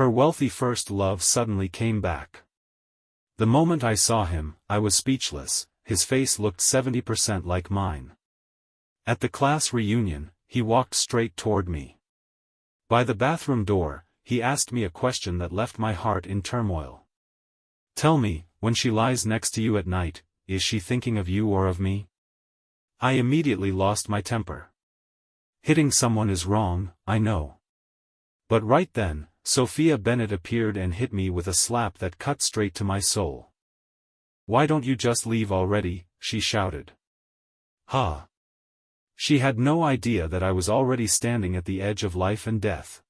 Her wealthy first love suddenly came back. The moment I saw him, I was speechless. His face looked 70% like mine. At the class reunion, he walked straight toward me. By the bathroom door, he asked me a question that left my heart in turmoil. "Tell me, when she lies next to you at night, is she thinking of you or of me?" I immediately lost my temper. Hitting someone is wrong, I know. But right then, Sophia Bennett appeared and hit me with a slap that cut straight to my soul. "Why don't you just leave already?" she shouted. Ha! She had no idea that I was already standing at the edge of life and death.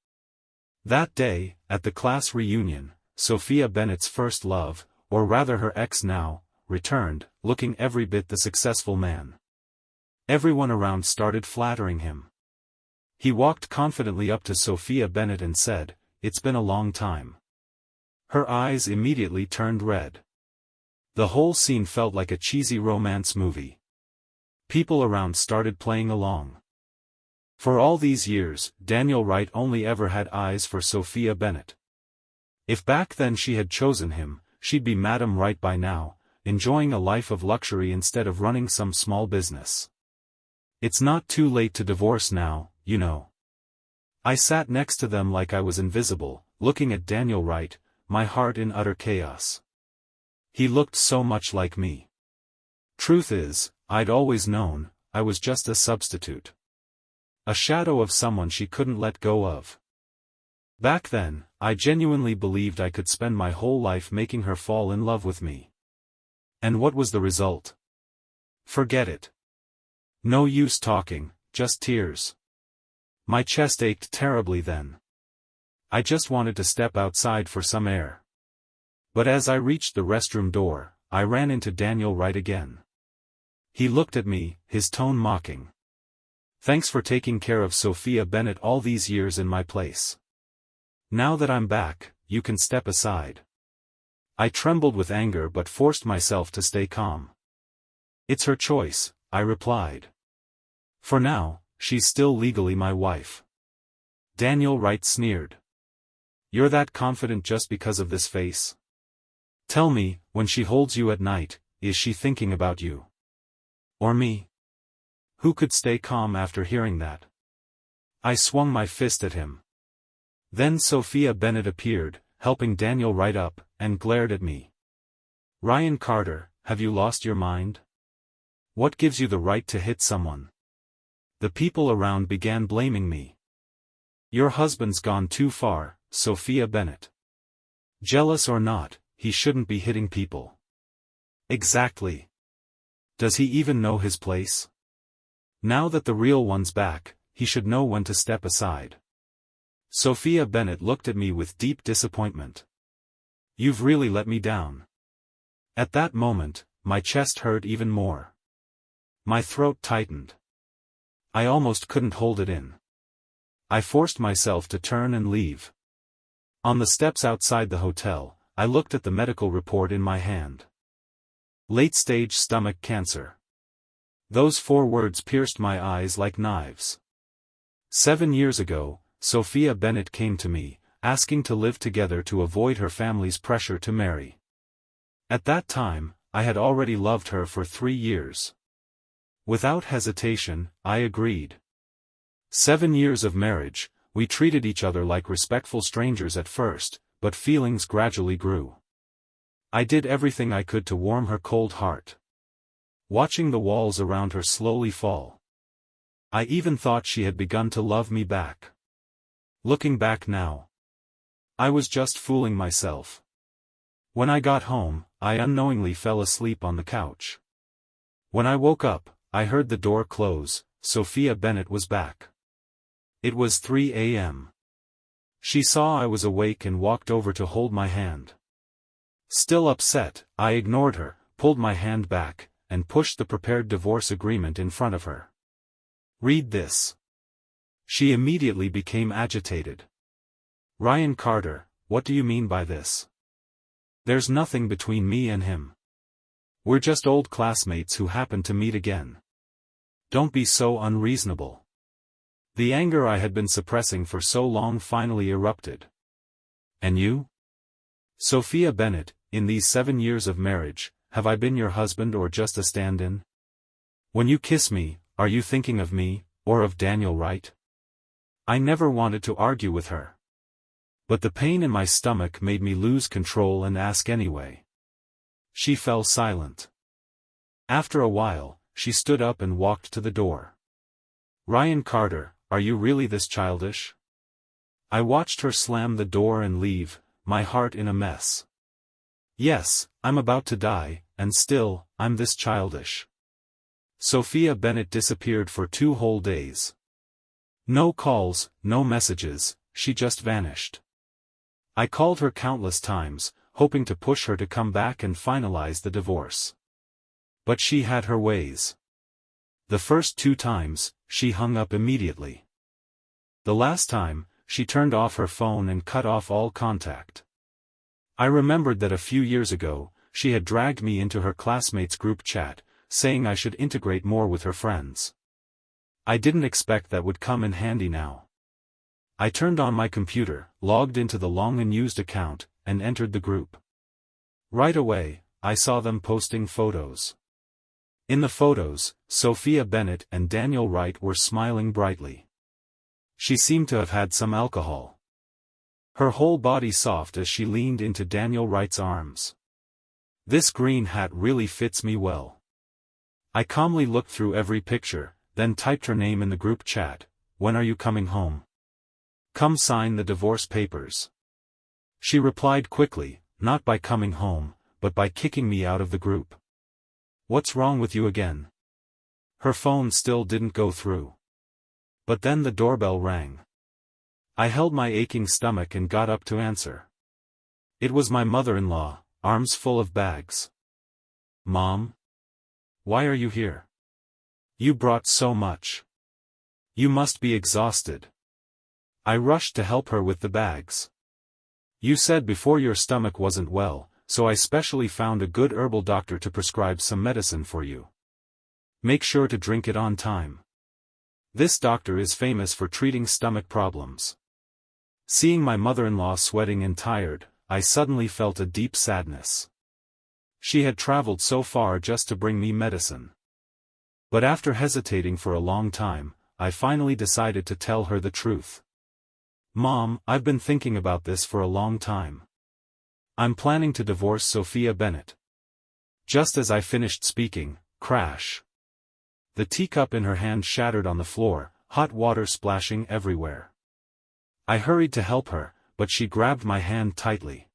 That day, at the class reunion, Sophia Bennett's first love, or rather her ex now, returned, looking every bit the successful man. Everyone around started flattering him. He walked confidently up to Sophia Bennett and said, "It's been a long time." Her eyes immediately turned red. The whole scene felt like a cheesy romance movie. People around started playing along. For all these years, Daniel Wright only ever had eyes for Sophia Bennett. If back then she had chosen him, she'd be Madam Wright by now, enjoying a life of luxury instead of running some small business. It's not too late to divorce now, you know. I sat next to them like I was invisible, looking at Daniel Wright, my heart in utter chaos. He looked so much like me. Truth is, I'd always known, I was just a substitute. A shadow of someone she couldn't let go of. Back then, I genuinely believed I could spend my whole life making her fall in love with me. And what was the result? Forget it. No use talking, just tears. My chest ached terribly then. I just wanted to step outside for some air. But as I reached the restroom door, I ran into Daniel Wright again. He looked at me, his tone mocking. "Thanks for taking care of Sophia Bennett all these years in my place. Now that I'm back, you can step aside." I trembled with anger but forced myself to stay calm. "It's her choice," I replied. "For now, she's still legally my wife." Daniel Wright sneered. "You're that confident just because of this face? Tell me, when she holds you at night, is she thinking about you? Or me?" Who could stay calm after hearing that? I swung my fist at him. Then Sophia Bennett appeared, helping Daniel Wright up, and glared at me. "Ryan Carter, have you lost your mind? What gives you the right to hit someone?" The people around began blaming me. "Your husband's gone too far, Sophia Bennett. Jealous or not, he shouldn't be hitting people." "Exactly. Does he even know his place? Now that the real one's back, he should know when to step aside." Sophia Bennett looked at me with deep disappointment. "You've really let me down." At that moment, my chest hurt even more. My throat tightened. I almost couldn't hold it in. I forced myself to turn and leave. On the steps outside the hotel, I looked at the medical report in my hand. Late-stage stomach cancer. Those 4 words pierced my eyes like knives. 7 years ago, Sophia Bennett came to me, asking to live together to avoid her family's pressure to marry. At that time, I had already loved her for 3 years. Without hesitation, I agreed. 7 years of marriage, we treated each other like respectful strangers at first, but feelings gradually grew. I did everything I could to warm her cold heart. Watching the walls around her slowly fall. I even thought she had begun to love me back. Looking back now, I was just fooling myself. When I got home, I unknowingly fell asleep on the couch. When I woke up, I heard the door close. Sophia Bennett was back. It was 3 a.m. She saw I was awake and walked over to hold my hand. Still upset, I ignored her, pulled my hand back, and pushed the prepared divorce agreement in front of her. "Read this." She immediately became agitated. "Ryan Carter, what do you mean by this? There's nothing between me and him. We're just old classmates who happened to meet again. Don't be so unreasonable." The anger I had been suppressing for so long finally erupted. And you? Sophia Bennett, in these 7 years of marriage, have I been your husband or just a stand-in? When you kiss me, are you thinking of me, or of Daniel Wright? I never wanted to argue with her. But the pain in my stomach made me lose control and ask anyway. She fell silent. After a while, she stood up and walked to the door. Ryan Carter, are you really this childish? I watched her slam the door and leave, my heart in a mess. Yes, I'm about to die, and still, I'm this childish. Sophia Bennett disappeared for 2 whole days. No calls, no messages, she just vanished. I called her countless times, hoping to push her to come back and finalize the divorce. But she had her ways. The first 2 times, she hung up immediately. The last time, she turned off her phone and cut off all contact. I remembered that a few years ago, she had dragged me into her classmates' group chat, saying I should integrate more with her friends. I didn't expect that would come in handy now. I turned on my computer, logged into the long-unused account, and entered the group. Right away, I saw them posting photos. In the photos, Sophia Bennett and Daniel Wright were smiling brightly. She seemed to have had some alcohol. Her whole body soft as she leaned into Daniel Wright's arms. This green hat really fits me well. I calmly looked through every picture, then typed her name in the group chat. When are you coming home? Come sign the divorce papers. She replied quickly, not by coming home, but by kicking me out of the group. What's wrong with you again? Her phone still didn't go through. But then the doorbell rang. I held my aching stomach and got up to answer. It was my mother-in-law, arms full of bags. Mom? Why are you here? You brought so much. You must be exhausted. I rushed to help her with the bags. You said before your stomach wasn't well, so I specially found a good herbal doctor to prescribe some medicine for you. Make sure to drink it on time. This doctor is famous for treating stomach problems. Seeing my mother-in-law sweating and tired, I suddenly felt a deep sadness. She had traveled so far just to bring me medicine. But after hesitating for a long time, I finally decided to tell her the truth. Mom, I've been thinking about this for a long time. I'm planning to divorce Sophia Bennett. Just as I finished speaking, crash. The teacup in her hand shattered on the floor, hot water splashing everywhere. I hurried to help her, but she grabbed my hand tightly.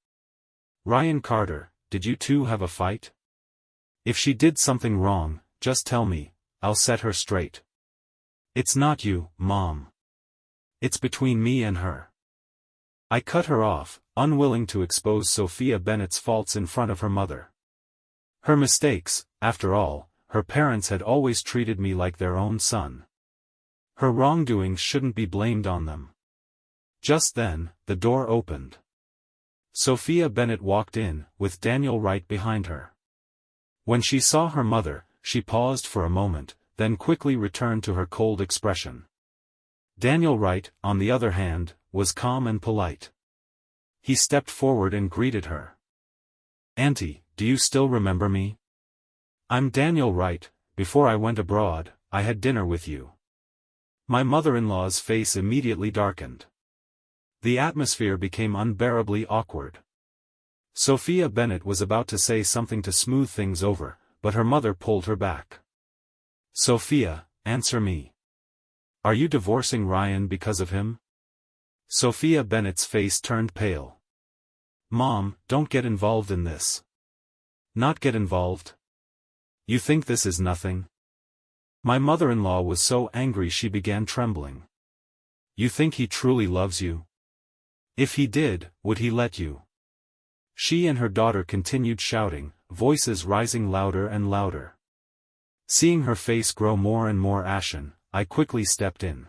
Ryan Carter, did you two have a fight? If she did something wrong, just tell me, I'll set her straight. It's not you, Mom. It's between me and her. I cut her off, unwilling to expose Sophia Bennett's faults in front of her mother. Her mistakes, after all, her parents had always treated me like their own son. Her wrongdoings shouldn't be blamed on them. Just then, the door opened. Sophia Bennett walked in, with Daniel Wright behind her. When she saw her mother, she paused for a moment, then quickly returned to her cold expression. Daniel Wright, on the other hand, was calm and polite. He stepped forward and greeted her. Auntie, do you still remember me? I'm Daniel Wright. Before I went abroad, I had dinner with you. My mother-in-law's face immediately darkened. The atmosphere became unbearably awkward. Sophia Bennett was about to say something to smooth things over, but her mother pulled her back. Sophia, answer me. Are you divorcing Ryan because of him? Sophia Bennett's face turned pale. Mom, don't get involved in this. Not get involved? You think this is nothing? My mother-in-law was so angry she began trembling. You think he truly loves you? If he did, would he let you? She and her daughter continued shouting, voices rising louder and louder. Seeing her face grow more and more ashen, I quickly stepped in.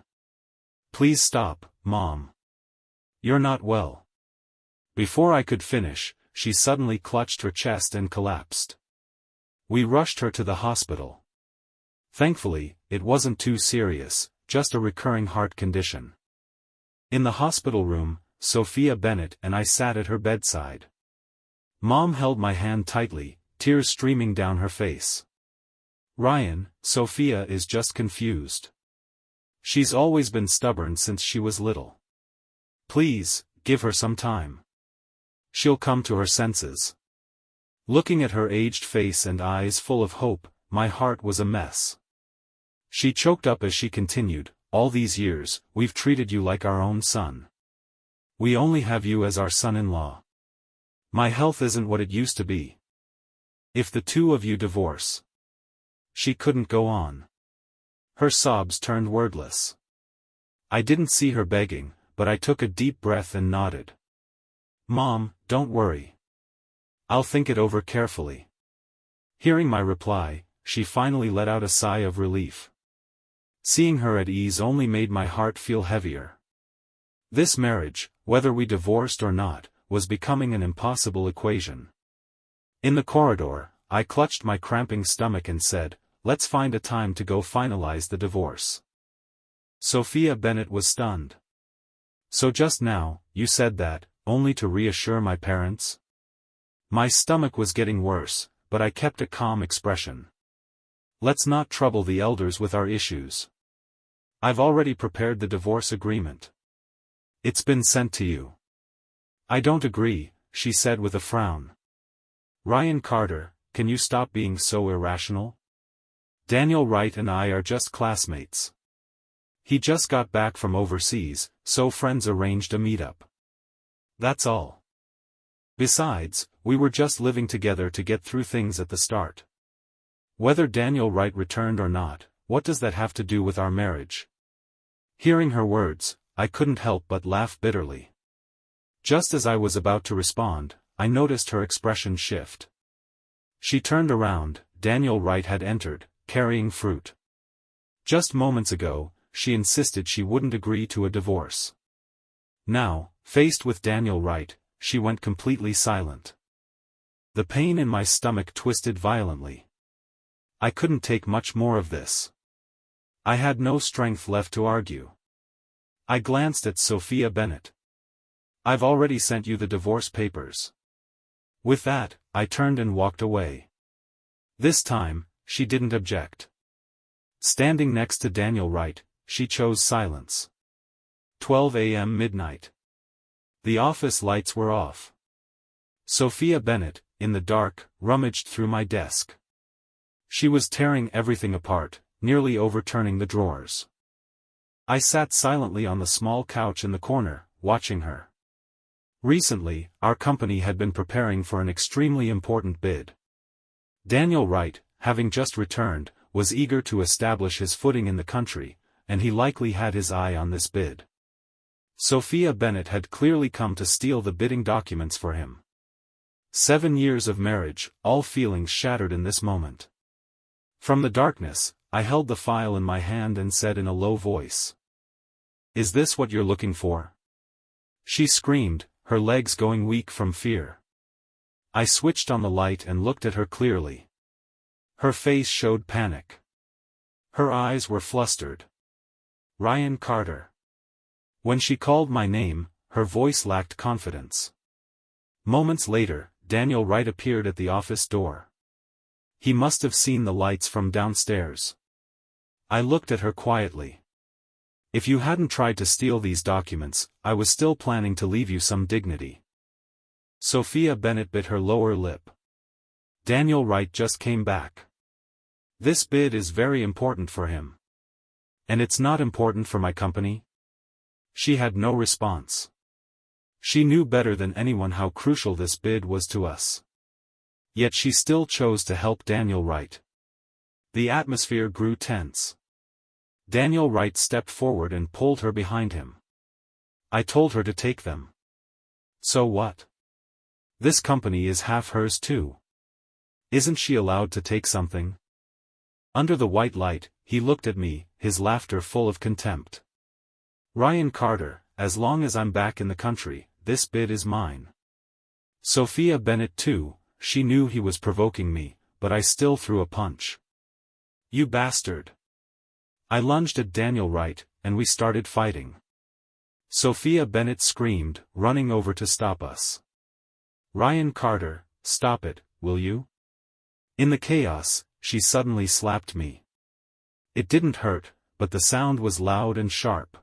Please stop, Mom. You're not well. Before I could finish, she suddenly clutched her chest and collapsed. We rushed her to the hospital. Thankfully, it wasn't too serious, just a recurring heart condition. In the hospital room, Sophia Bennett, and I sat at her bedside. Mom held my hand tightly, tears streaming down her face. Ryan, Sophia is just confused. She's always been stubborn since she was little. Please, give her some time. She'll come to her senses. Looking at her aged face and eyes full of hope, my heart was a mess. She choked up as she continued, all these years, we've treated you like our own son. We only have you as our son-in-law. My health isn't what it used to be. If the two of you divorce. She couldn't go on. Her sobs turned wordless. I didn't see her begging, but I took a deep breath and nodded. Mom, don't worry. I'll think it over carefully. Hearing my reply, she finally let out a sigh of relief. Seeing her at ease only made my heart feel heavier. This marriage, whether we divorced or not, was becoming an impossible equation. In the corridor, I clutched my cramping stomach and said, let's find a time to go finalize the divorce. Sophia Bennett was stunned. So just now, you said that, only to reassure my parents? My stomach was getting worse, but I kept a calm expression. Let's not trouble the elders with our issues. I've already prepared the divorce agreement. It's been sent to you. I don't agree, she said with a frown. Ryan Carter, can you stop being so irrational? Daniel Wright and I are just classmates. He just got back from overseas, so friends arranged a meetup. That's all. Besides, we were just living together to get through things at the start. Whether Daniel Wright returned or not, what does that have to do with our marriage? Hearing her words, I couldn't help but laugh bitterly. Just as I was about to respond, I noticed her expression shift. She turned around. Daniel Wright had entered, carrying fruit. Just moments ago, she insisted she wouldn't agree to a divorce. Now, faced with Daniel Wright, she went completely silent. The pain in my stomach twisted violently. I couldn't take much more of this. I had no strength left to argue. I glanced at Sophia Bennett. I've already sent you the divorce papers. With that, I turned and walked away. This time, she didn't object. Standing next to Daniel Wright, she chose silence. 12 a.m. midnight. The office lights were off. Sophia Bennett, in the dark, rummaged through my desk. She was tearing everything apart, nearly overturning the drawers. I sat silently on the small couch in the corner, watching her. Recently, our company had been preparing for an extremely important bid. Daniel Wright, having just returned, was eager to establish his footing in the country, and he likely had his eye on this bid. Sophia Bennett had clearly come to steal the bidding documents for him. 7 years of marriage, all feelings shattered in this moment. From the darkness, I held the file in my hand and said in a low voice. Is this what you're looking for? She screamed, her legs going weak from fear. I switched on the light and looked at her clearly. Her face showed panic. Her eyes were flustered. Ryan Carter. When she called my name, her voice lacked confidence. Moments later, Daniel Wright appeared at the office door. He must have seen the lights from downstairs. I looked at her quietly. If you hadn't tried to steal these documents, I was still planning to leave you some dignity. Sophia Bennett bit her lower lip. Daniel Wright just came back. This bid is very important for him. And it's not important for my company? She had no response. She knew better than anyone how crucial this bid was to us. Yet she still chose to help Daniel Wright. The atmosphere grew tense. Daniel Wright stepped forward and pulled her behind him. I told her to take them. So what? This company is half hers too. Isn't she allowed to take something? Under the white light, he looked at me, his laughter full of contempt. Ryan Carter, as long as I'm back in the country, this bid is mine. Sophia Bennett too, she knew he was provoking me, but I still threw a punch. You bastard! I lunged at Daniel Wright, and we started fighting. Sophia Bennett screamed, running over to stop us. "Ryan Carter, stop it, will you?" In the chaos, she suddenly slapped me. It didn't hurt, but the sound was loud and sharp.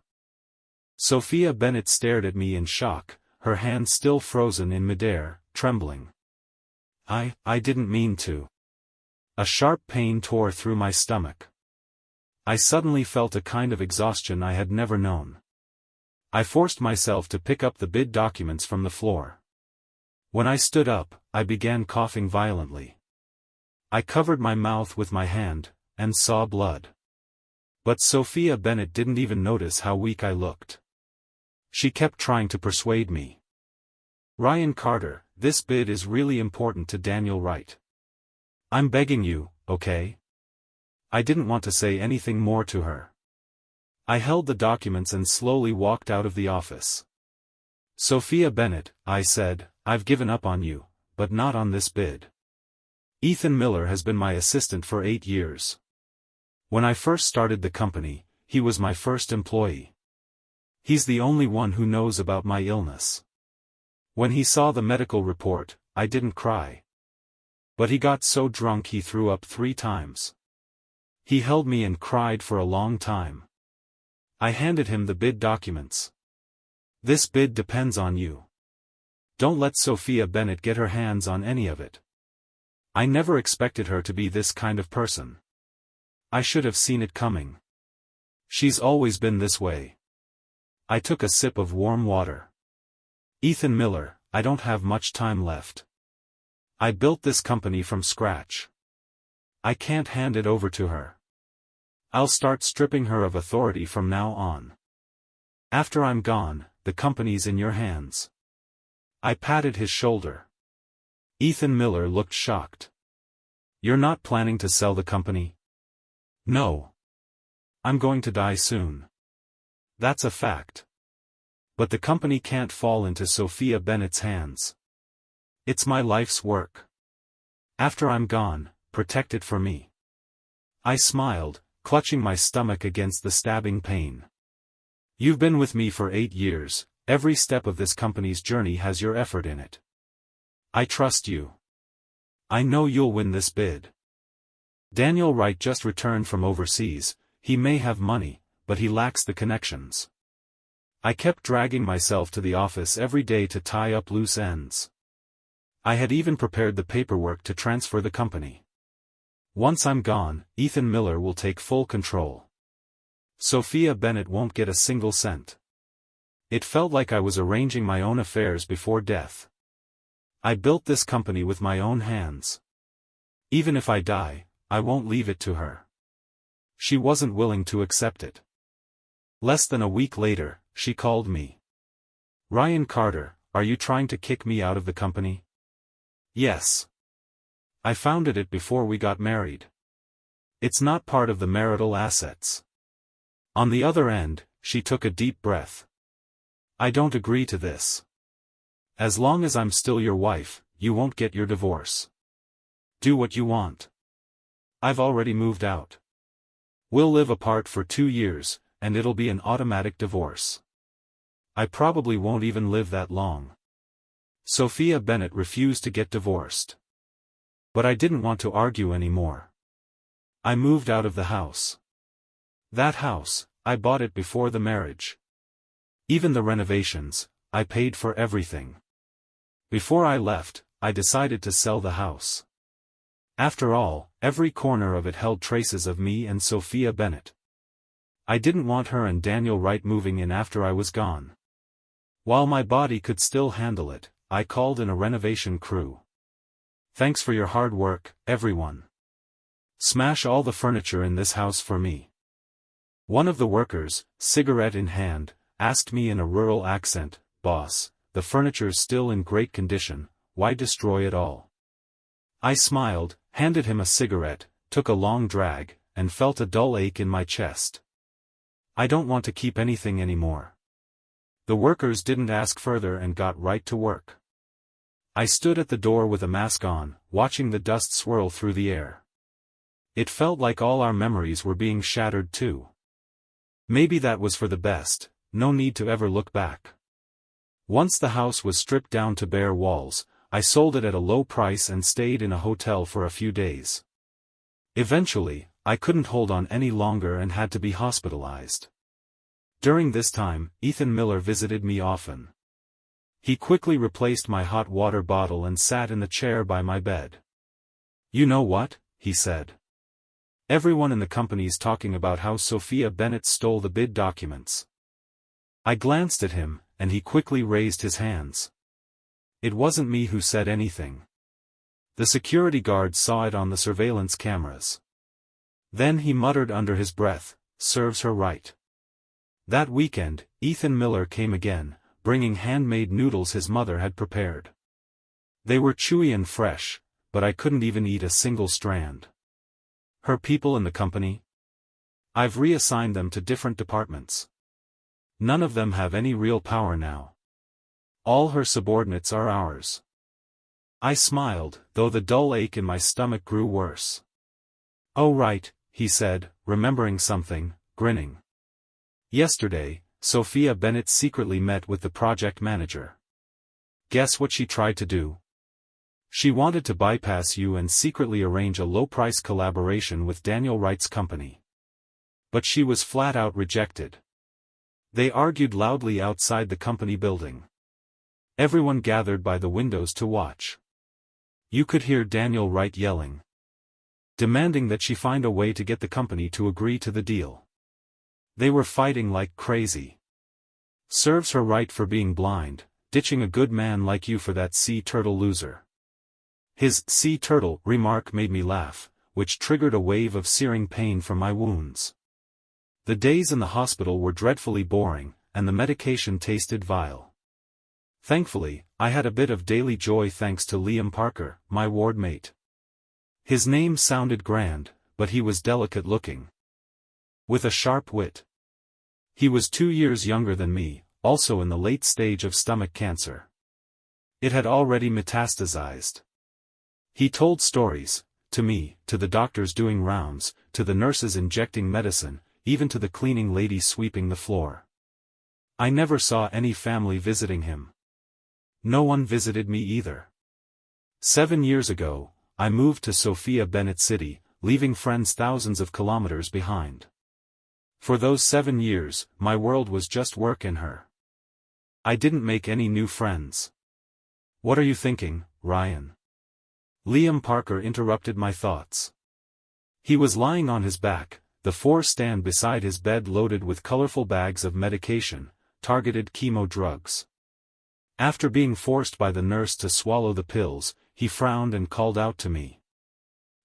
Sophia Bennett stared at me in shock, her hand still frozen in midair, trembling. I didn't mean to." A sharp pain tore through my stomach. I suddenly felt a kind of exhaustion I had never known. I forced myself to pick up the bid documents from the floor. When I stood up, I began coughing violently. I covered my mouth with my hand, and saw blood. But Sophia Bennett didn't even notice how weak I looked. She kept trying to persuade me. "Ryan Carter, this bid is really important to Daniel Wright. I'm begging you, okay?" I didn't want to say anything more to her. I held the documents and slowly walked out of the office. "Sophia Bennett," I said, "I've given up on you, but not on this bid. Ethan Miller has been my assistant for 8 years. When I first started the company, he was my first employee. He's the only one who knows about my illness. When he saw the medical report, I didn't cry. But he got so drunk he threw up 3 times. He held me and cried for a long time. I handed him the bid documents. This bid depends on you. Don't let Sophia Bennett get her hands on any of it. I never expected her to be this kind of person. I should have seen it coming. She's always been this way." I took a sip of warm water. "Ethan Miller, I don't have much time left. I built this company from scratch. I can't hand it over to her. I'll start stripping her of authority from now on. After I'm gone, the company's in your hands." I patted his shoulder. Ethan Miller looked shocked. "You're not planning to sell the company?" "No. I'm going to die soon. That's a fact. But the company can't fall into Sophia Bennett's hands. It's my life's work. After I'm gone, protect it for me." I smiled, clutching my stomach against the stabbing pain. "You've been with me for 8 years, every step of this company's journey has your effort in it. I trust you. I know you'll win this bid. Daniel Wright just returned from overseas, he may have money, but he lacks the connections." I kept dragging myself to the office every day to tie up loose ends. I had even prepared the paperwork to transfer the company. "Once I'm gone, Ethan Miller will take full control. Sophia Bennett won't get a single cent." It felt like I was arranging my own affairs before death. I built this company with my own hands. Even if I die, I won't leave it to her. She wasn't willing to accept it. Less than a week later, she called me. "Ryan Carter, are you trying to kick me out of the company?" "Yes. I founded it before we got married. It's not part of the marital assets." On the other end, she took a deep breath. "I don't agree to this. As long as I'm still your wife, you won't get your divorce. Do what you want. I've already moved out. We'll live apart for 2 years, and it'll be an automatic divorce. I probably won't even live that long." Sophia Bennett refused to get divorced. But I didn't want to argue anymore. I moved out of the house. That house, I bought it before the marriage. Even the renovations, I paid for everything. Before I left, I decided to sell the house. After all, every corner of it held traces of me and Sophia Bennett. I didn't want her and Daniel Wright moving in after I was gone. While my body could still handle it, I called in a renovation crew. "Thanks for your hard work, everyone. Smash all the furniture in this house for me." One of the workers, cigarette in hand, asked me in a rural accent, "Boss, the furniture's still in great condition, why destroy it all?" I smiled, handed him a cigarette, took a long drag, and felt a dull ache in my chest. I don't want to keep anything anymore. The workers didn't ask further and got right to work. I stood at the door with a mask on, watching the dust swirl through the air. It felt like all our memories were being shattered too. Maybe that was for the best. no need to ever look back. Once the house was stripped down to bare walls, I sold it at a low price and stayed in a hotel for a few days. Eventually, I couldn't hold on any longer and had to be hospitalized. During this time, Ethan Miller visited me often. He quickly replaced my hot water bottle and sat in the chair by my bed. "You know what?" he said. "Everyone in the company's talking about how Sophia Bennett stole the bid documents." I glanced at him, and he quickly raised his hands. It wasn't me who said anything. The security guard saw it on the surveillance cameras. Then he muttered under his breath, "Serves her right." That weekend, Ethan Miller came again, bringing handmade noodles his mother had prepared. They were chewy and fresh, but I couldn't even eat a single strand. "Her people in the company? I've reassigned them to different departments. None of them have any real power now. All her subordinates are ours." I smiled, though the dull ache in my stomach grew worse. "Oh right," he said, remembering something, grinning. "Yesterday, Sophia Bennett secretly met with the project manager. Guess what she tried to do? She wanted to bypass you and secretly arrange a low-price collaboration with Daniel Wright's company. But she was flat-out rejected." They argued loudly outside the company building. Everyone gathered by the windows to watch. You could hear Daniel Wright yelling, demanding that she find a way to get the company to agree to the deal. They were fighting like crazy. "Serves her right for being blind, ditching a good man like you for that sea turtle loser." His sea turtle remark made me laugh, which triggered a wave of searing pain from my wounds. The days in the hospital were dreadfully boring, and the medication tasted vile. Thankfully, I had a bit of daily joy thanks to Liam Parker, my ward mate. His name sounded grand, but he was delicate-looking. With a sharp wit. He was 2 years younger than me, also in the late stage of stomach cancer. It had already metastasized. He told stories, to me, to the doctors doing rounds, to the nurses injecting medicine, even to the cleaning lady sweeping the floor. I never saw any family visiting him. No one visited me either. 7 years ago, I moved to Sophia Bennett City, leaving friends thousands of kilometers behind. For those 7 years, my world was just work and her. I didn't make any new friends. "What are you thinking, Ryan?" Liam Parker interrupted my thoughts. He was lying on his back, the 4-stand beside his bed loaded with colorful bags of medication, targeted chemo drugs. After being forced by the nurse to swallow the pills, he frowned and called out to me.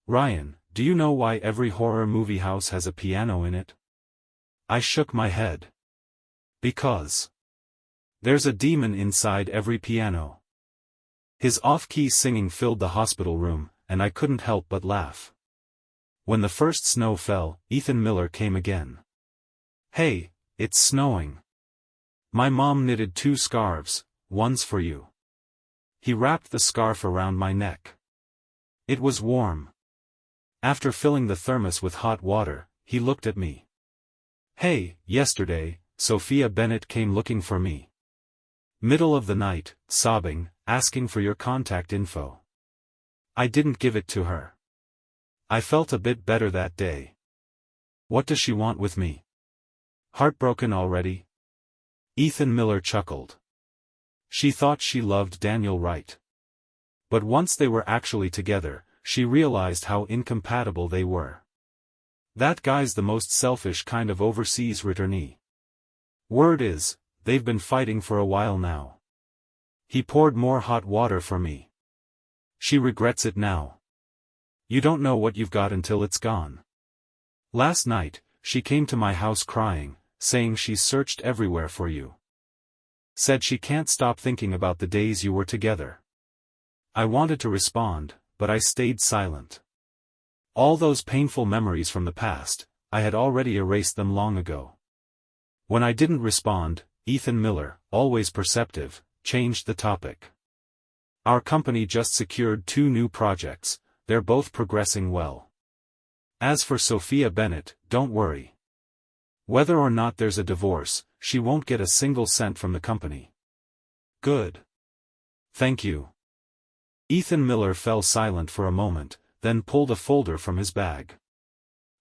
"Ryan, do you know why every horror movie house has a piano in it?" I shook my head. "Because there's a demon inside every piano." His off-key singing filled the hospital room, and I couldn't help but laugh. When the first snow fell, Ethan Miller came again. "Hey, it's snowing. My mom knitted 2 scarves, one's for you." He wrapped the scarf around my neck. It was warm. After filling the thermos with hot water, he looked at me. "Hey, yesterday, Sophia Bennett came looking for me. Middle of the night, sobbing, asking for your contact info. I didn't give it to her. I felt a bit better that day. What does she want with me? Heartbroken already?" Ethan Miller chuckled. "She thought she loved Daniel Wright. But once they were actually together, she realized how incompatible they were. That guy's the most selfish kind of overseas returnee. Word is, they've been fighting for a while now." He poured more hot water for me. "She regrets it now. You don't know what you've got until it's gone. Last night, she came to my house crying, saying she's searched everywhere for you. Said she can't stop thinking about the days you were together." I wanted to respond, but I stayed silent. All those painful memories from the past, I had already erased them long ago. When I didn't respond, Ethan Miller, always perceptive, changed the topic. "Our company just secured 2 new projects, they're both progressing well. As for Sophia Bennett, don't worry. Whether or not there's a divorce, she won't get a single cent from the company. Good. Thank you. Ethan Miller fell silent for a moment, then pulled a folder from his bag.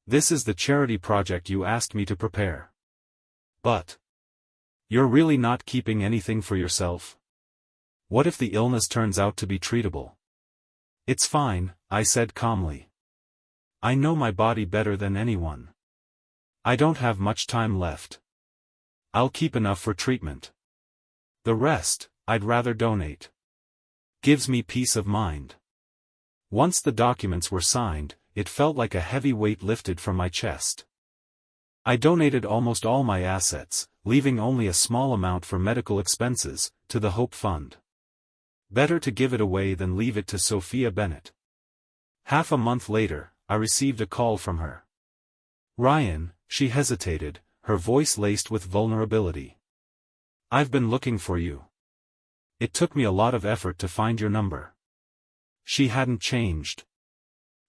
This is the charity project you asked me to prepare. But you're really not keeping anything for yourself? What if the illness turns out to be treatable? It's fine, I said calmly. I know my body better than anyone. I don't have much time left. I'll keep enough for treatment. The rest, I'd rather donate. Gives me peace of mind. Once the documents were signed, it felt like a heavy weight lifted from my chest. I donated almost all my assets, leaving only a small amount for medical expenses, to the Hope Fund. Better to give it away than leave it to Sophia Bennett. Half a month later, I received a call from her. Ryan, she hesitated, her voice laced with vulnerability. I've been looking for you. It took me a lot of effort to find your number. She hadn't changed.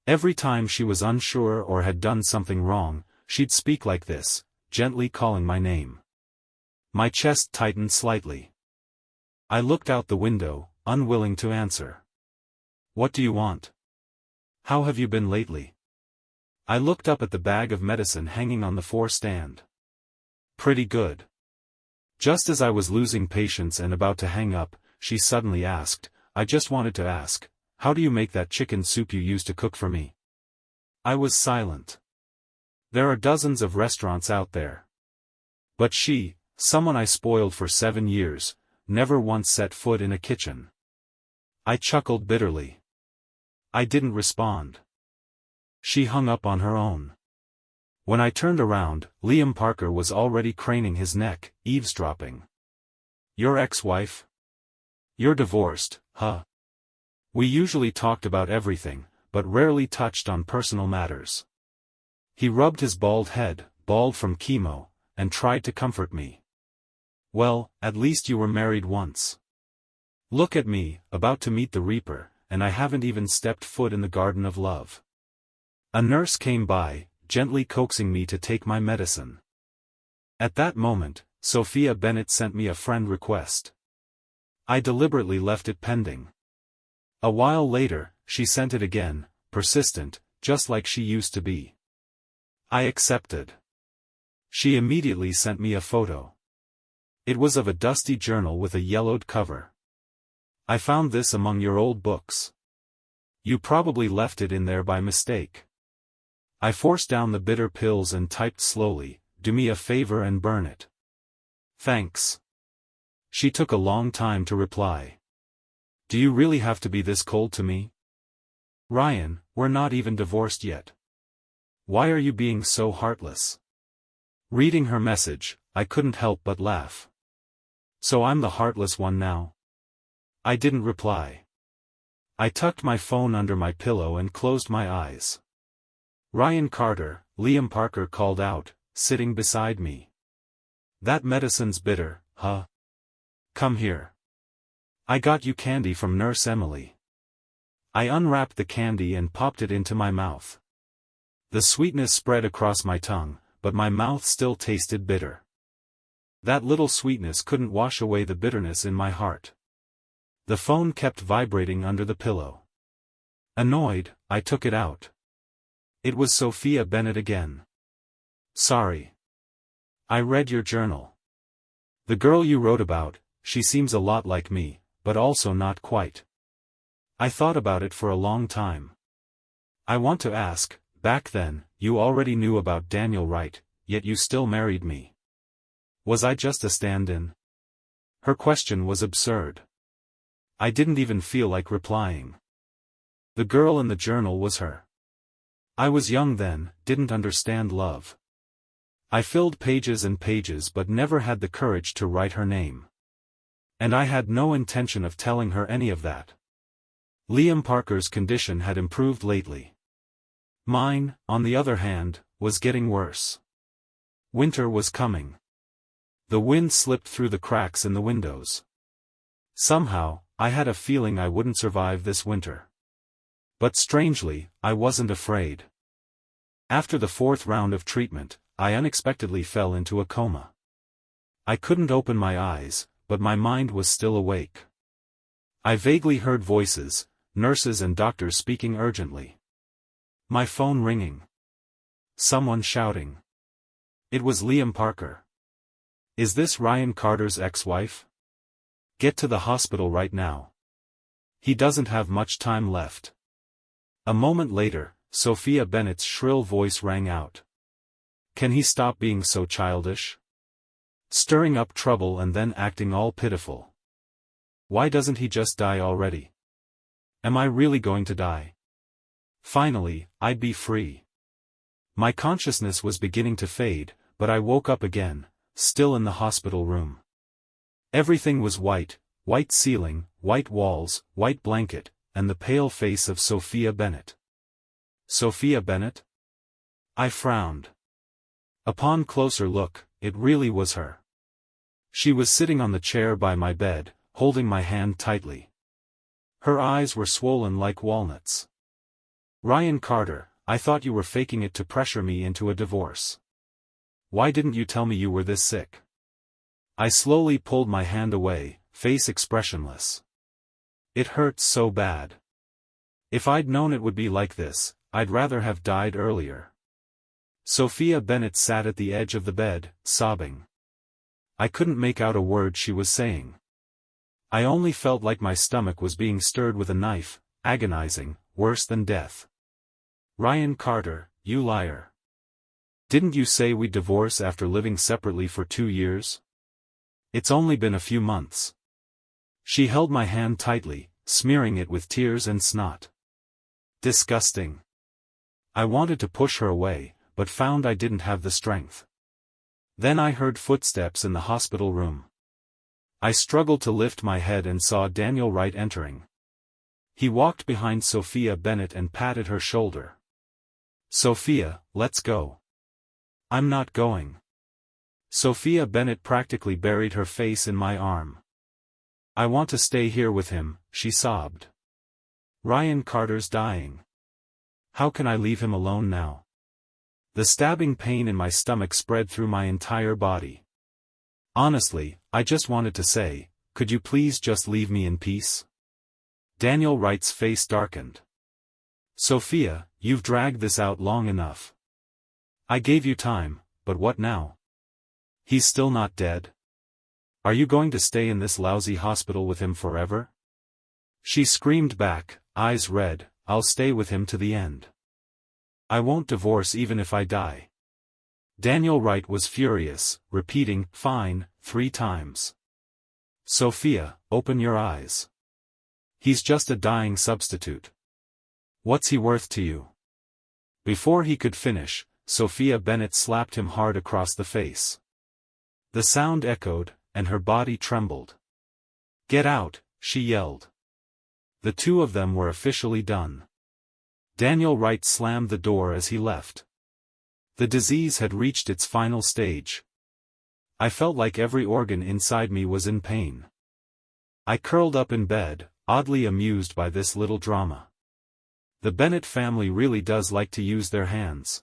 Every time she was unsure or had done something wrong, she'd speak like this, gently calling my name. My chest tightened slightly. I looked out the window, unwilling to answer. What do you want? How have you been lately? I looked up at the bag of medicine hanging on the stand. Pretty good. Just as I was losing patience and about to hang up, she suddenly asked, I just wanted to ask, how do you make that chicken soup you used to cook for me? I was silent. There are dozens of restaurants out there. But she, someone I spoiled for 7 years, never once set foot in a kitchen. I chuckled bitterly. I didn't respond. She hung up on her own. When I turned around, Liam Parker was already craning his neck, eavesdropping. Your ex-wife? You're divorced, huh? We usually talked about everything, but rarely touched on personal matters. He rubbed his bald head, bald from chemo, and tried to comfort me. Well, at least you were married once. Look at me, about to meet the Reaper, and I haven't even stepped foot in the garden of love. A nurse came by, gently coaxing me to take my medicine. At that moment, Sophia Bennett sent me a friend request. I deliberately left it pending. A while later, she sent it again, persistent, just like she used to be. I accepted. She immediately sent me a photo. It was of a dusty journal with a yellowed cover. I found this among your old books. You probably left it in there by mistake. I forced down the bitter pills and typed slowly, do me a favor and burn it. Thanks. She took a long time to reply. Do you really have to be this cold to me? Ryan, we're not even divorced yet. Why are you being so heartless? Reading her message, I couldn't help but laugh. So I'm the heartless one now? I didn't reply. I tucked my phone under my pillow and closed my eyes. Ryan Carter, Liam Parker called out, sitting beside me. That medicine's bitter, huh? Come here. I got you candy from Nurse Emily. I unwrapped the candy and popped it into my mouth. The sweetness spread across my tongue, but my mouth still tasted bitter. That little sweetness couldn't wash away the bitterness in my heart. The phone kept vibrating under the pillow. Annoyed, I took it out. It was Sophia Bennett again. Sorry. I read your journal. The girl you wrote about, she seems a lot like me, but also not quite. I thought about it for a long time. I want to ask, back then, you already knew about Daniel Wright, yet you still married me. Was I just a stand-in? Her question was absurd. I didn't even feel like replying. The girl in the journal was her. I was young then, didn't understand love. I filled pages and pages but never had the courage to write her name. And I had no intention of telling her any of that. Liam Parker's condition had improved lately. Mine, on the other hand, was getting worse. Winter was coming. The wind slipped through the cracks in the windows. Somehow, I had a feeling I wouldn't survive this winter. But strangely, I wasn't afraid. After the 4th round of treatment, I unexpectedly fell into a coma. I couldn't open my eyes, but my mind was still awake. I vaguely heard voices, nurses and doctors speaking urgently. My phone ringing. Someone shouting. It was Liam Parker. Is this Ryan Carter's ex-wife? Get to the hospital right now. He doesn't have much time left. A moment later, Sophia Bennett's shrill voice rang out. Can he stop being so childish? Stirring up trouble and then acting all pitiful. Why doesn't he just die already? Am I really going to die? Finally, I'd be free. My consciousness was beginning to fade, but I woke up again, still in the hospital room. Everything was white, white ceiling, white walls, white blanket, and the pale face of Sophia Bennett. Sophia Bennett? I frowned. Upon closer look, it really was her. She was sitting on the chair by my bed, holding my hand tightly. Her eyes were swollen like walnuts. Ryan Carter, I thought you were faking it to pressure me into a divorce. Why didn't you tell me you were this sick? I slowly pulled my hand away, face expressionless. It hurts so bad. If I'd known it would be like this, I'd rather have died earlier. Sophia Bennett sat at the edge of the bed, sobbing. I couldn't make out a word she was saying. I only felt like my stomach was being stirred with a knife, agonizing, worse than death. Ryan Carter, you liar. Didn't you say we'd divorce after living separately for 2 years? It's only been a few months. She held my hand tightly, smearing it with tears and snot. Disgusting. I wanted to push her away, but found I didn't have the strength. Then I heard footsteps in the hospital room. I struggled to lift my head and saw Daniel Wright entering. He walked behind Sophia Bennett and patted her shoulder. Sophia, let's go. I'm not going. Sophia Bennett practically buried her face in my arm. I want to stay here with him, she sobbed. Ryan Carter's dying. How can I leave him alone now? The stabbing pain in my stomach spread through my entire body. Honestly, I just wanted to say, could you please just leave me in peace? Daniel Wright's face darkened. Sophia, you've dragged this out long enough. I gave you time, but what now? He's still not dead? Are you going to stay in this lousy hospital with him forever? She screamed back, eyes red, I'll stay with him to the end. I won't divorce even if I die. Daniel Wright was furious, repeating, fine, 3 times. Sophia, open your eyes. He's just a dying substitute. What's he worth to you? Before he could finish, Sophia Bennett slapped him hard across the face. The sound echoed, and her body trembled. Get out, she yelled. The two of them were officially done. Daniel Wright slammed the door as he left. The disease had reached its final stage. I felt like every organ inside me was in pain. I curled up in bed, oddly amused by this little drama. The Bennett family really does like to use their hands.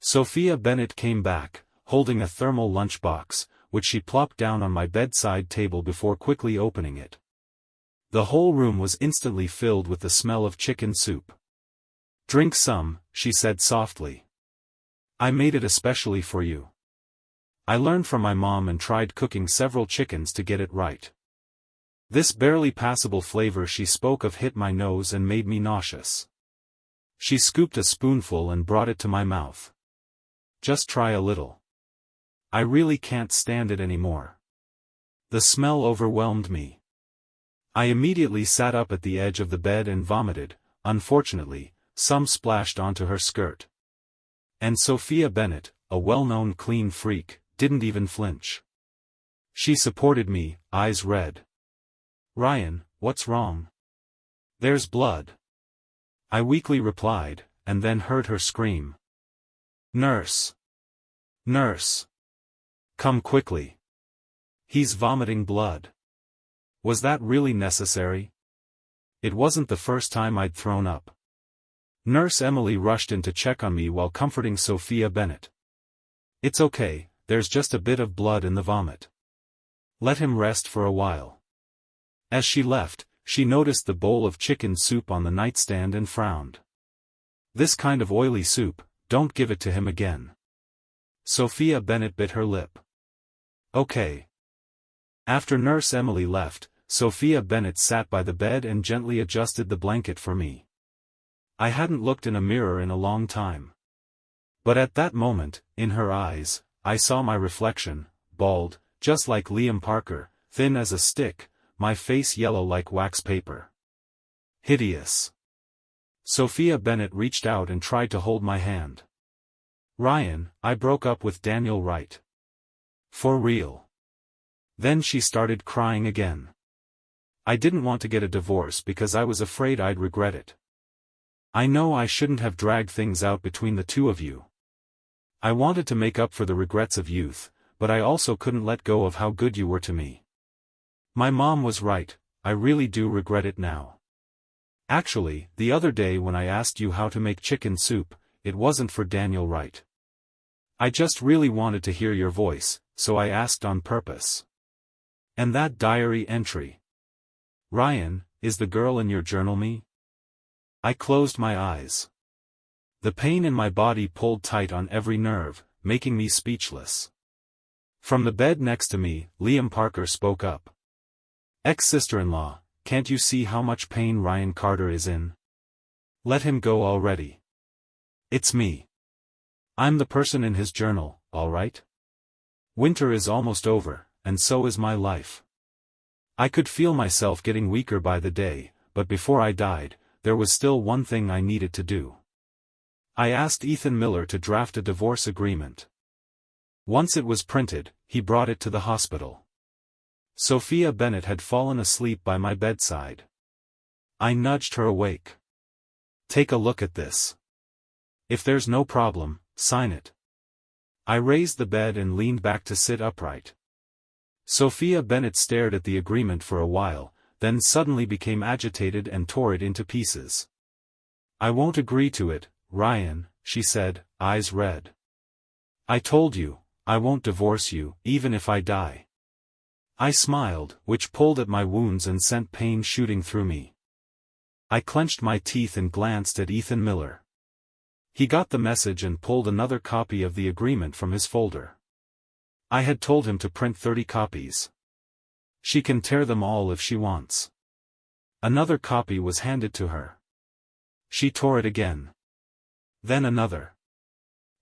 Sophia Bennett came back, holding a thermal lunchbox, which she plopped down on my bedside table before quickly opening it. The whole room was instantly filled with the smell of chicken soup. Drink some, she said softly. I made it especially for you. I learned from my mom and tried cooking several chickens to get it right. This barely passable flavor she spoke of hit my nose and made me nauseous. She scooped a spoonful and brought it to my mouth. Just try a little. I really can't stand it anymore. The smell overwhelmed me. I immediately sat up at the edge of the bed and vomited. Unfortunately, some splashed onto her skirt. And Sophia Bennett, a well-known clean freak, didn't even flinch. She supported me, eyes red. Ryan, what's wrong? There's blood. I weakly replied, and then heard her scream. Nurse! Nurse! Come quickly. He's vomiting blood. Was that really necessary? It wasn't the first time I'd thrown up. Nurse Emily rushed in to check on me while comforting Sophia Bennett. It's okay, there's just a bit of blood in the vomit. Let him rest for a while." As she left, she noticed the bowl of chicken soup on the nightstand and frowned. "This kind of oily soup, don't give it to him again." Sophia Bennett bit her lip. "Okay." After Nurse Emily left, Sophia Bennett sat by the bed and gently adjusted the blanket for me. I hadn't looked in a mirror in a long time. But at that moment, in her eyes, I saw my reflection, bald, just like Liam Parker, thin as a stick, my face yellow like wax paper. Hideous. Sophia Bennett reached out and tried to hold my hand. "Ryan, I broke up with Daniel Wright. For real." Then she started crying again. "I didn't want to get a divorce because I was afraid I'd regret it. I know I shouldn't have dragged things out between the two of you. I wanted to make up for the regrets of youth, but I also couldn't let go of how good you were to me. My mom was right, I really do regret it now. Actually, the other day when I asked you how to make chicken soup, it wasn't for Daniel Wright. I just really wanted to hear your voice, so I asked on purpose. And that diary entry. Ryan, is the girl in your journal me?" I closed my eyes. The pain in my body pulled tight on every nerve, making me speechless. From the bed next to me, Liam Parker spoke up. "Ex-sister-in-law, can't you see how much pain Ryan Carter is in? Let him go already. It's me. I'm the person in his journal, all right? Winter is almost over, and so is my life." I could feel myself getting weaker by the day, but before I died, there was still one thing I needed to do. I asked Ethan Miller to draft a divorce agreement. Once it was printed, he brought it to the hospital. Sophia Bennett had fallen asleep by my bedside. I nudged her awake. "Take a look at this. If there's no problem, sign it." I raised the bed and leaned back to sit upright. Sophia Bennett stared at the agreement for a while, then suddenly became agitated and tore it into pieces. "I won't agree to it, Ryan," she said, eyes red. "I told you, I won't divorce you, even if I die." I smiled, which pulled at my wounds and sent pain shooting through me. I clenched my teeth and glanced at Ethan Miller. He got the message and pulled another copy of the agreement from his folder. I had told him to print 30 copies. She can tear them all if she wants. Another copy was handed to her. She tore it again. Then another.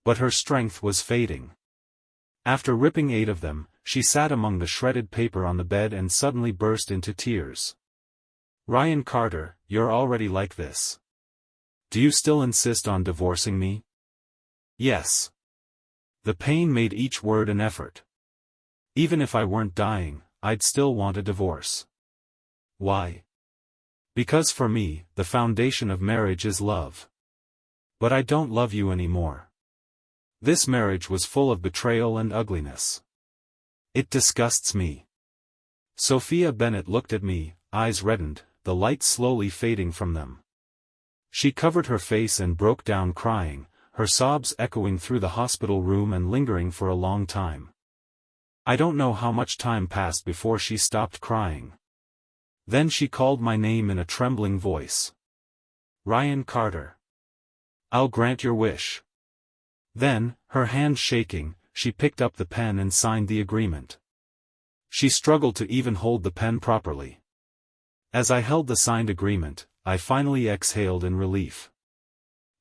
But her strength was fading. After ripping 8 of them, she sat among the shredded paper on the bed and suddenly burst into tears. "Ryan Carter, you're already like this. Do you still insist on divorcing me?" "Yes." The pain made each word an effort. "Even if I weren't dying, I'd still want a divorce." "Why?" "Because for me, the foundation of marriage is love. But I don't love you anymore. This marriage was full of betrayal and ugliness. It disgusts me." Sophia Bennett looked at me, eyes reddened, the light slowly fading from them. She covered her face and broke down crying, her sobs echoing through the hospital room and lingering for a long time. I don't know how much time passed before she stopped crying. Then she called my name in a trembling voice. "Ryan Carter. I'll grant your wish." Then, her hand shaking, she picked up the pen and signed the agreement. She struggled to even hold the pen properly. As I held the signed agreement, I finally exhaled in relief.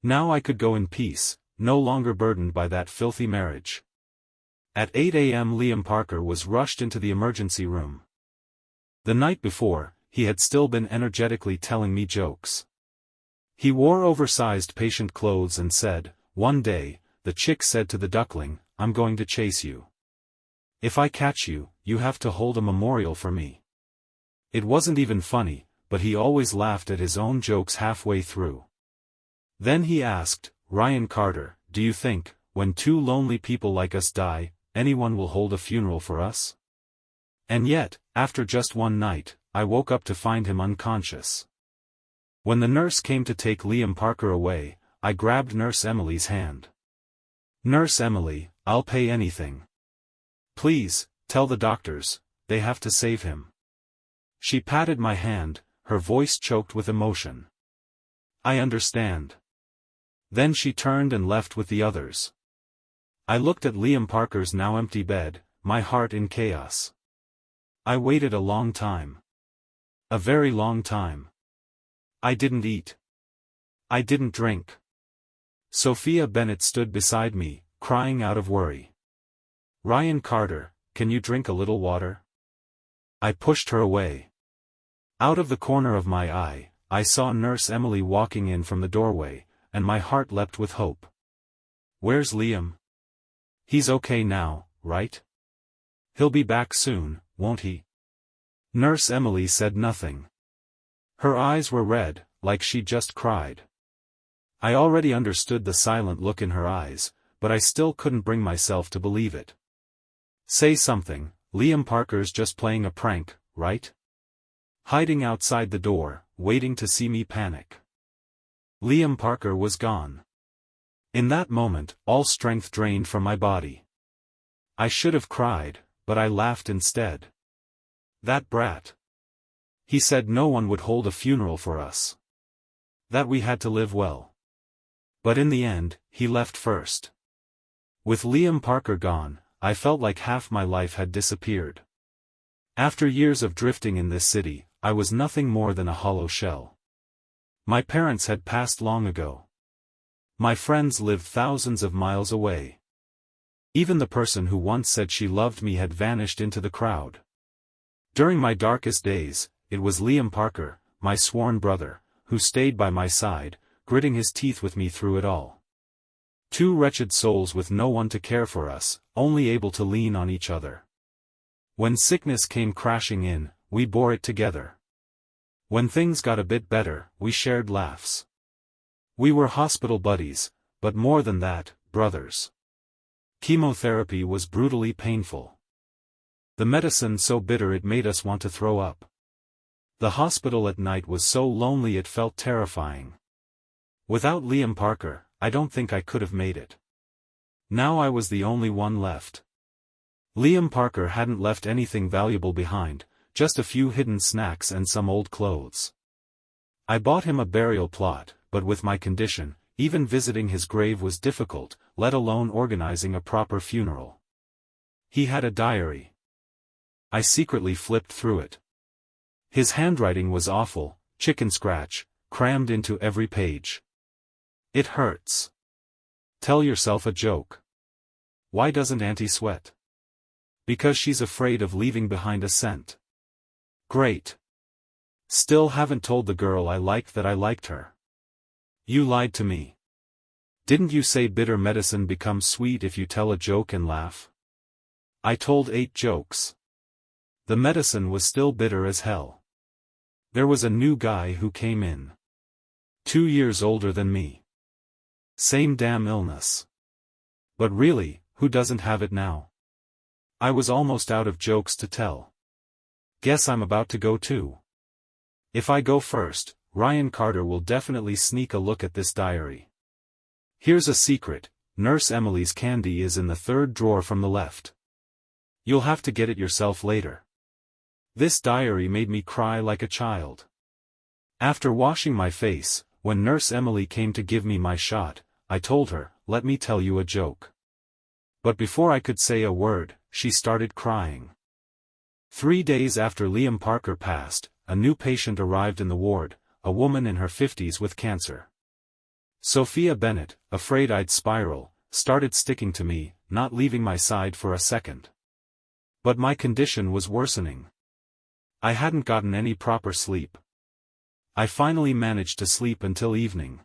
Now I could go in peace, no longer burdened by that filthy marriage. At 8 a.m. Liam Parker was rushed into the emergency room. The night before, he had still been energetically telling me jokes. He wore oversized patient clothes and said, "One day, the chick said to the duckling, I'm going to chase you. If I catch you, you have to hold a memorial for me." It wasn't even funny, but he always laughed at his own jokes halfway through. Then he asked, "Ryan Carter, do you think, when 2 lonely people like us die, anyone will hold a funeral for us?" And yet, after just one night, I woke up to find him unconscious. When the nurse came to take Liam Parker away, I grabbed Nurse Emily's hand. "Nurse Emily, I'll pay anything. Please, tell the doctors, they have to save him. She patted my hand, her voice choked with emotion. I understand. Then she turned and left with the others. I looked at Liam Parker's now empty bed, my heart in chaos. I waited a long time. A very long time. I didn't eat. I didn't drink. Sophia Bennett stood beside me, crying out of worry. Ryan Carter, can you drink a little water? I pushed her away. Out of the corner of my eye, I saw Nurse Emily walking in from the doorway, and my heart leapt with hope. Where's Liam? He's okay now, right? He'll be back soon, won't he? Nurse Emily said nothing. Her eyes were red, like she'd just cried. I already understood the silent look in her eyes, but I still couldn't bring myself to believe it. Say something, Liam Parker's just playing a prank, right? Hiding outside the door, waiting to see me panic. Liam Parker was gone. In that moment, all strength drained from my body. I should have cried, but I laughed instead. That brat. He said no one would hold a funeral for us. That we had to live well. But in the end, he left first. With Liam Parker gone, I felt like half my life had disappeared. After years of drifting in this city, I was nothing more than a hollow shell. My parents had passed long ago. My friends lived thousands of miles away. Even the person who once said she loved me had vanished into the crowd. During my darkest days, it was Liam Parker, my sworn brother, who stayed by my side, gritting his teeth with me through it all. Two wretched souls with no one to care for us, only able to lean on each other. When sickness came crashing in, we bore it together. When things got a bit better, we shared laughs. We were hospital buddies, but more than that, brothers. Chemotherapy was brutally painful. The medicine so bitter it made us want to throw up. The hospital at night was so lonely it felt terrifying. Without Liam Parker, I don't think I could have made it. Now I was the only one left. Liam Parker hadn't left anything valuable behind, just a few hidden snacks and some old clothes. I bought him a burial plot, but with my condition, even visiting his grave was difficult, let alone organizing a proper funeral. He had a diary. I secretly flipped through it. His handwriting was awful, chicken scratch, crammed into every page. It hurts. Tell yourself a joke. Why doesn't Auntie sweat? Because she's afraid of leaving behind a scent. Great. Still haven't told the girl I liked that I liked her. You lied to me. Didn't you say bitter medicine becomes sweet if you tell a joke and laugh? I told 8 jokes. The medicine was still bitter as hell. There was a new guy who came in. 2 years older than me. Same damn illness. But really, who doesn't have it now? I was almost out of jokes to tell. Guess I'm about to go too. If I go first, Ryan Carter will definitely sneak a look at this diary. Here's a secret, Nurse Emily's candy is in the 3rd drawer from the left. You'll have to get it yourself later. This diary made me cry like a child. After washing my face, when Nurse Emily came to give me my shot, I told her, let me tell you a joke. But before I could say a word, she started crying. 3 days after Liam Parker passed, a new patient arrived in the ward, a woman in her 50s with cancer. Sophia Bennett, afraid I'd spiral, started sticking to me, not leaving my side for a second. But my condition was worsening. I hadn't gotten any proper sleep. I finally managed to sleep until evening.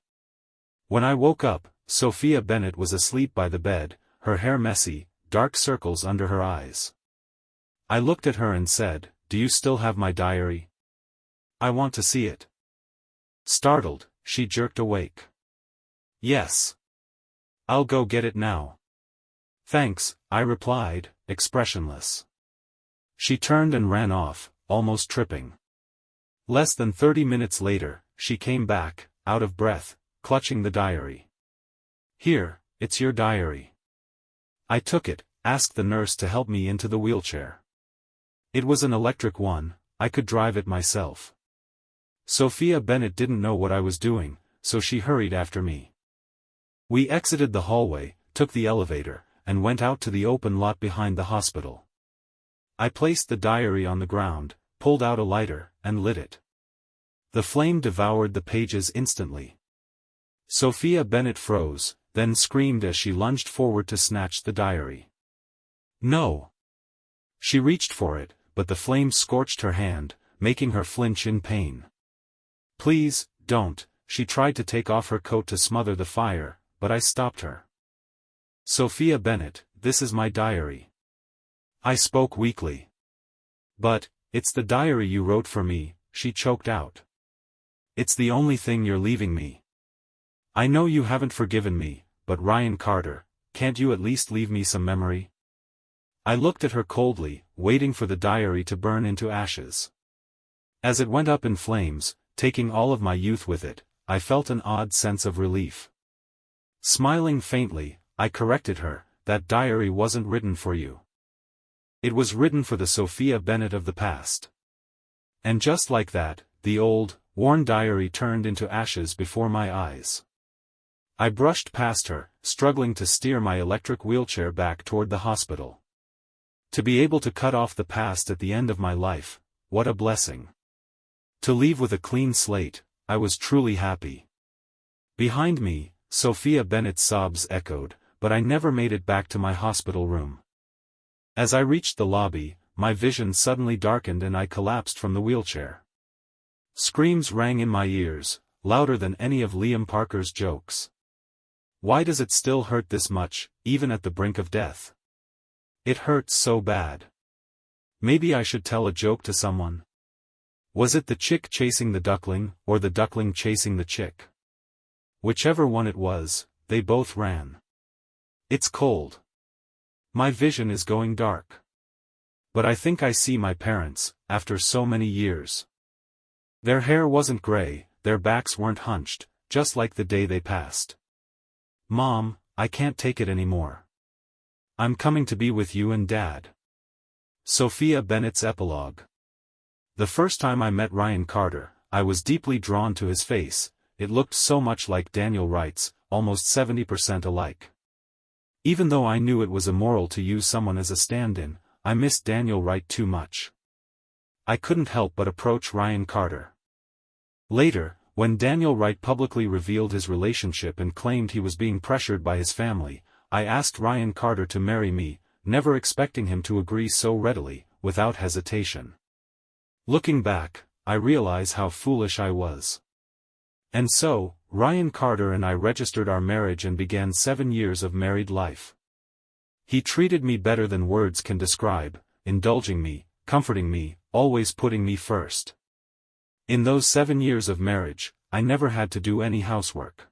When I woke up, Sophia Bennett was asleep by the bed, her hair messy, dark circles under her eyes. I looked at her and said, "Do you still have my diary? I want to see it." Startled, she jerked awake. "Yes. I'll go get it now." "Thanks," I replied, expressionless. She turned and ran off, almost tripping. Less than 30 minutes later, she came back, out of breath, clutching the diary. "Here, it's your diary." I took it, asked the nurse to help me into the wheelchair. It was an electric one, I could drive it myself. Sophia Bennett didn't know what I was doing, so she hurried after me. We exited the hallway, took the elevator, and went out to the open lot behind the hospital. I placed the diary on the ground, pulled out a lighter, and lit it. The flame devoured the pages instantly. Sophia Bennett froze, then screamed as she lunged forward to snatch the diary. No! She reached for it, but the flame scorched her hand, making her flinch in pain. Please, don't, she tried to take off her coat to smother the fire, but I stopped her. Sophia Bennett, this is my diary. I spoke weakly. But, it's the diary you wrote for me, she choked out. It's the only thing you're leaving me. I know you haven't forgiven me, but Ryan Carter, can't you at least leave me some memory? I looked at her coldly, waiting for the diary to burn into ashes. As it went up in flames, taking all of my youth with it, I felt an odd sense of relief. Smiling faintly, I corrected her, that diary wasn't written for you. It was written for the Sophia Bennett of the past. And just like that, the old, worn diary turned into ashes before my eyes. I brushed past her, struggling to steer my electric wheelchair back toward the hospital. To be able to cut off the past at the end of my life, what a blessing. To leave with a clean slate, I was truly happy. Behind me, Sophia Bennett's sobs echoed, but I never made it back to my hospital room. As I reached the lobby, my vision suddenly darkened and I collapsed from the wheelchair. Screams rang in my ears, louder than any of Liam Parker's jokes. Why does it still hurt this much, even at the brink of death? It hurts so bad. Maybe I should tell a joke to someone. Was it the chick chasing the duckling, or the duckling chasing the chick? Whichever one it was, they both ran. It's cold. My vision is going dark. But I think I see my parents, after so many years. Their hair wasn't gray, their backs weren't hunched, just like the day they passed. Mom, I can't take it anymore. I'm coming to be with you and Dad. Sophia Bennett's epilogue. The first time I met Ryan Carter, I was deeply drawn to his face. It looked so much like Daniel Wright's, almost 70% alike. Even though I knew it was immoral to use someone as a stand-in, I missed Daniel Wright too much. I couldn't help but approach Ryan Carter. Later, when Daniel Wright publicly revealed his relationship and claimed he was being pressured by his family, I asked Ryan Carter to marry me, never expecting him to agree so readily, without hesitation. Looking back, I realize how foolish I was. And so, Ryan Carter and I registered our marriage and began 7 years of married life. He treated me better than words can describe, indulging me, comforting me, always putting me first. In those 7 years of marriage, I never had to do any housework.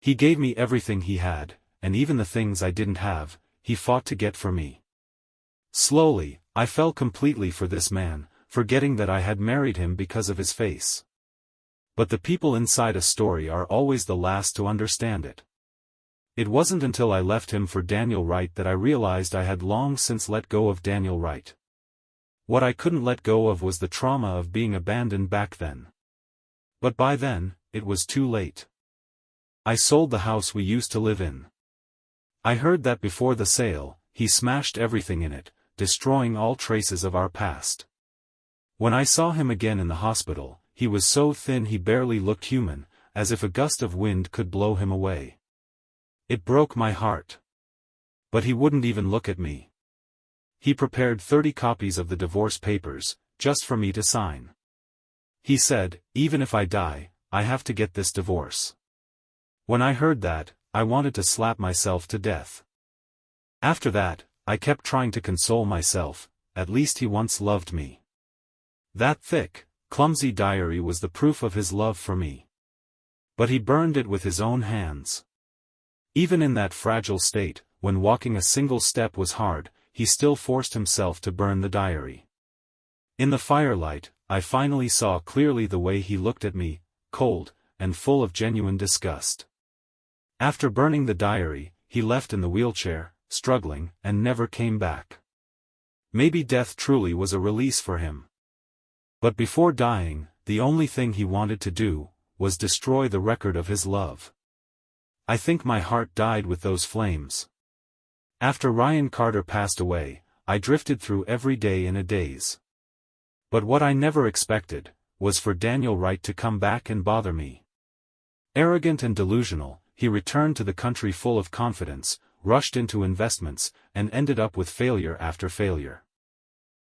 He gave me everything he had, and even the things I didn't have, he fought to get for me. Slowly, I fell completely for this man, forgetting that I had married him because of his face. But the people inside a story are always the last to understand it. It wasn't until I left him for Daniel Wright that I realized I had long since let go of Daniel Wright. What I couldn't let go of was the trauma of being abandoned back then. But by then, it was too late. I sold the house we used to live in. I heard that before the sale, he smashed everything in it, destroying all traces of our past. When I saw him again in the hospital, he was so thin he barely looked human, as if a gust of wind could blow him away. It broke my heart. But he wouldn't even look at me. He prepared 30 copies of the divorce papers, just for me to sign. He said, even if I die, I have to get this divorce. When I heard that, I wanted to slap myself to death. After that, I kept trying to console myself, at least he once loved me. That thick, clumsy diary was the proof of his love for me. But he burned it with his own hands. Even in that fragile state, when walking a single step was hard, he still forced himself to burn the diary. In the firelight, I finally saw clearly the way he looked at me, cold, and full of genuine disgust. After burning the diary, he left in the wheelchair, struggling, and never came back. Maybe death truly was a release for him. But before dying, the only thing he wanted to do was destroy the record of his love. I think my heart died with those flames. After Ryan Carter passed away, I drifted through every day in a daze. But what I never expected was for Daniel Wright to come back and bother me. Arrogant and delusional, he returned to the country full of confidence, rushed into investments, and ended up with failure after failure.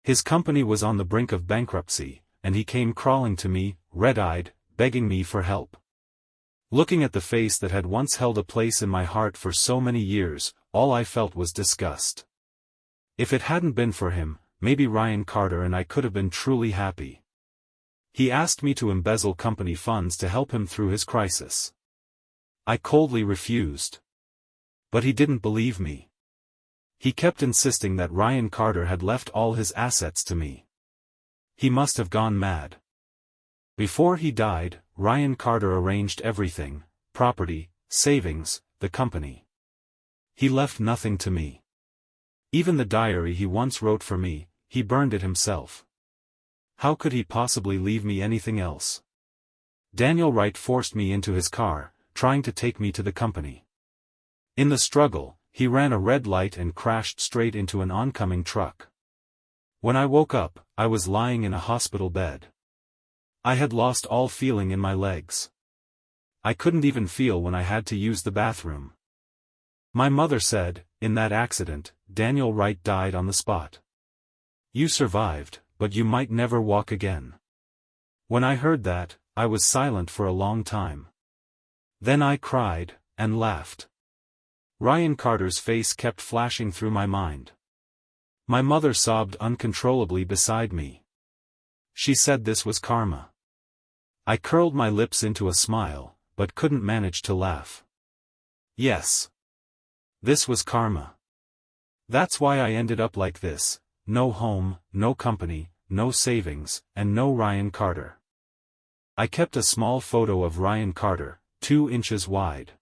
His company was on the brink of bankruptcy, and he came crawling to me, red-eyed, begging me for help. Looking at the face that had once held a place in my heart for so many years, all I felt was disgust. If it hadn't been for him, maybe Ryan Carter and I could have been truly happy. He asked me to embezzle company funds to help him through his crisis. I coldly refused. But he didn't believe me. He kept insisting that Ryan Carter had left all his assets to me. He must have gone mad. Before he died, Ryan Carter arranged everything: property, savings, the company. He left nothing to me. Even the diary he once wrote for me, he burned it himself. How could he possibly leave me anything else? Daniel Wright forced me into his car, trying to take me to the company. In the struggle, he ran a red light and crashed straight into an oncoming truck. When I woke up, I was lying in a hospital bed. I had lost all feeling in my legs. I couldn't even feel when I had to use the bathroom. My mother said, in that accident, Daniel Wright died on the spot. You survived, but you might never walk again. When I heard that, I was silent for a long time. Then I cried, and laughed. Ryan Carter's face kept flashing through my mind. My mother sobbed uncontrollably beside me. She said this was karma. I curled my lips into a smile, but couldn't manage to laugh. Yes. This was karma. That's why I ended up like this: no home, no company, no savings, and no Ryan Carter. I kept a small photo of Ryan Carter, 2 inches wide.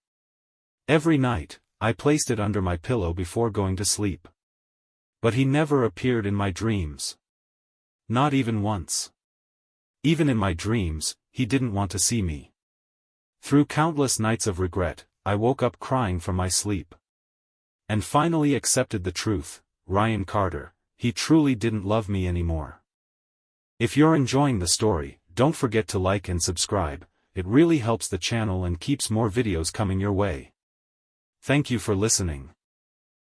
Every night, I placed it under my pillow before going to sleep. But he never appeared in my dreams. Not even once. Even in my dreams, he didn't want to see me. Through countless nights of regret, I woke up crying from my sleep. And finally accepted the truth: Ryan Carter, he truly didn't love me anymore. If you're enjoying the story, don't forget to like and subscribe. It really helps the channel and keeps more videos coming your way. Thank you for listening.